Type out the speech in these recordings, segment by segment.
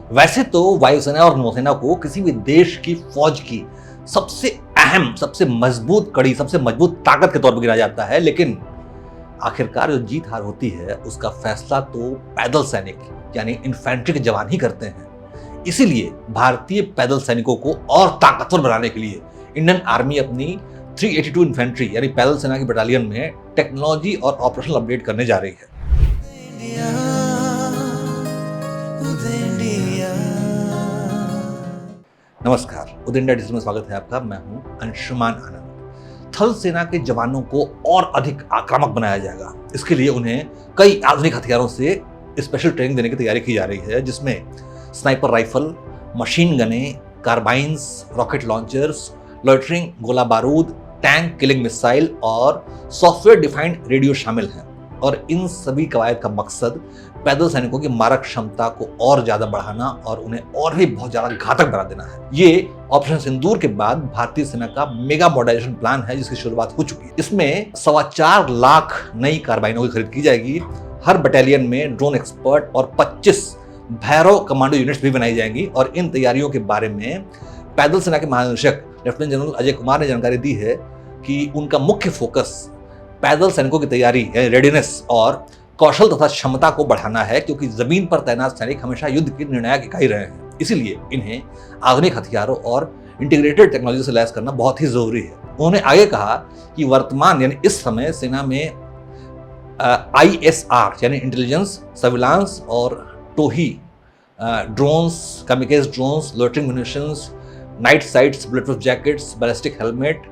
वैसे तो वायुसेना और नौसेना को किसी भी देश की फौज की सबसे अहम, सबसे मजबूत कड़ी, सबसे मजबूत ताकत के तौर पर गिना जाता है, लेकिन आखिरकार जो जीत हार होती है उसका फैसला तो पैदल सैनिक यानी इन्फेंट्री के जवान ही करते हैं। इसीलिए भारतीय पैदल सैनिकों को और ताकतवर बनाने के लिए इंडियन आर्मी अपनी 382 इन्फेंट्री यानी पैदल सेना की बटालियन में टेक्नोलॉजी और ऑपरेशनल अपडेट करने जा रही है। नमस्कार, उदय इंडिया डिजिटल में स्वागत है आपका। मैं हूं अंशुमान आनंद। थल सेना के जवानों को और अधिक आक्रामक बनाया जाएगा। इसके लिए उन्हें कई आधुनिक हथियारों से स्पेशल ट्रेनिंग देने की तैयारी की जा रही है, जिसमें स्नाइपर राइफल, मशीन गनें, कार्बाइन्स, रॉकेट लॉन्चर्स, लॉइटरिंग गोला बारूद, टैंक किलिंग मिसाइल और सॉफ्टवेयर डिफाइंड रेडियो शामिल हैं। और इन सभी कवायद का मकसद पैदल सैनिकों की मारक क्षमता को और ज्यादा बढ़ाना और उन्हें और भी बहुत ज्यादा घातक बना देना है। ये ऑपरेशन सिंदूर के बाद भारतीय सेना का मेगा मॉडर्नाइजेशन प्लान है, जिसकी शुरुआत हो चुकी है। इसमें 4.25 लाख नई कार्बाइनों की खरीद की जाएगी। हर बटालियन में ड्रोन एक्सपर्ट और 25 भैरव कमांडो यूनिट्स भी बनाई जाएंगी। और इन तैयारियों के बारे में पैदल सेना के महानिदेशक लेफ्टिनेंट जनरल अजय कुमार ने जानकारी दी है कि उनका मुख्य फोकस पैदल सैनिकों की तैयारी यानी रेडीनेस और कौशल तथा क्षमता को बढ़ाना है, क्योंकि जमीन पर तैनात सैनिक हमेशा युद्ध की निर्णायक इकाई रहे हैं। इसीलिए इन्हें आधुनिक हथियारों और इंटीग्रेटेड टेक्नोलॉजी से लैस करना बहुत ही जरूरी है। उन्होंने आगे कहा कि वर्तमान यानी इस समय सेना में ISR यानी इंटेलिजेंस, सर्विलांस और टोही drones, kamikaze drones, loitering munitions, night sights, bullet proof jackets, ballistic helmet,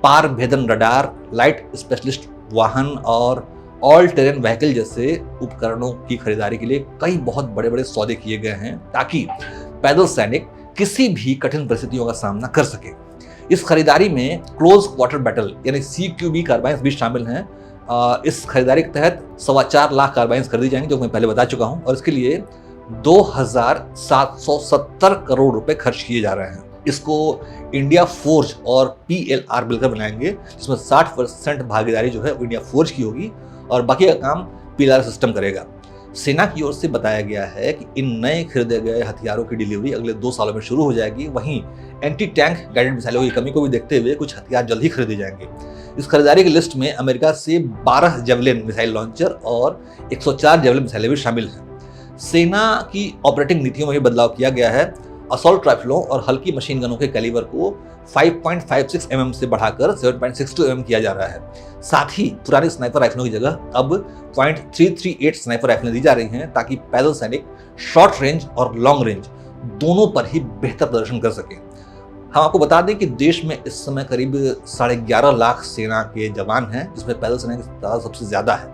पार भेदन रडार, लाइट स्पेशलिस्ट वाहन और ऑल टेरेन व्हीकल जैसे उपकरणों की खरीदारी के लिए कई बहुत बड़े बड़े सौदे किए गए हैं, ताकि पैदल सैनिक किसी भी कठिन परिस्थितियों का सामना कर सके। इस खरीदारी में क्लोज क्वार्टर बैटल यानी CQB कार्बाइन्स भी शामिल हैं। इस खरीदारी के तहत 4.25 लाख कार्बाइन्स खरीदी जाएंगी, जो मैं पहले बता चुका हूं, और इसके लिए 2,770 करोड़ रुपए खर्च किए जा रहे हैं। इसको इंडिया फोर्ज और PLR मिलकर बनाएंगे, जिसमें 60% भागीदारी जो है वो इंडिया फोर्ज की होगी और बाकी का काम PLR सिस्टम करेगा। सेना की ओर से बताया गया है कि इन नए खरीदे गए हथियारों की डिलीवरी अगले 2 सालों में शुरू हो जाएगी। वहीं एंटी टैंक गाइडेड मिसाइलों की कमी को भी देखते हुए कुछ हथियार जल्द ही खरीदे जाएंगे। इस खरीदारी की लिस्ट में अमेरिका से 12 जेवलिन मिसाइल लॉन्चर और 104 जेवलिन मिसाइलें भी शामिल हैं। सेना की ऑपरेटिंग नीतियों में भी बदलाव किया गया है। असॉल्ट राइफलों और हल्की मशीन गनों के कैलिबर को 5.56 mm से बढ़ाकर 7.62 mm किया जा रहा है। साथ ही पुरानी स्नाइपर राइफलों की जगह अब .338 स्नाइपर राइफलें दी जा रही हैं, ताकि पैदल सैनिक शॉर्ट रेंज और लॉन्ग रेंज दोनों पर ही बेहतर प्रदर्शन कर सके। हम आपको बता दें कि देश में इस समय करीब 11.5 लाख सेना के जवान हैं, जिसमें पैदल सेना की तादाद सबसे ज्यादा है।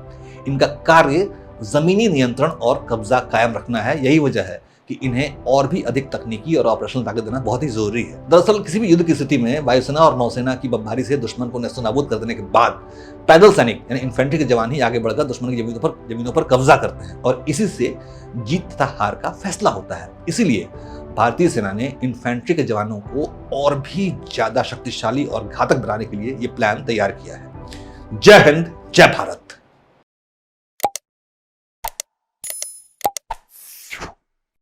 इनका कार्य जमीनी नियंत्रण और कब्जा कायम रखना है। यही वजह है कि इन्हें और भी अधिक तकनीकी और ऑपरेशनल ताकत देना बहुत ही जरूरी है। दरअसल किसी भी युद्ध की स्थिति में वायुसेना और नौसेना की बमबारी से दुश्मन को नेस्तनाबूद कर देने के बाद पैदल सैनिक यानी इन्फेंट्री के जवान ही आगे बढ़कर दुश्मन की जमीनों पर कब्जा करते हैं, और इसी से जीत तथा हार का फैसला होता है। इसीलिए भारतीय सेना ने इन्फेंट्री के जवानों को और भी ज्यादा शक्तिशाली और घातक बनाने के लिए ये प्लान तैयार किया है। जय हिंद, जय भारत।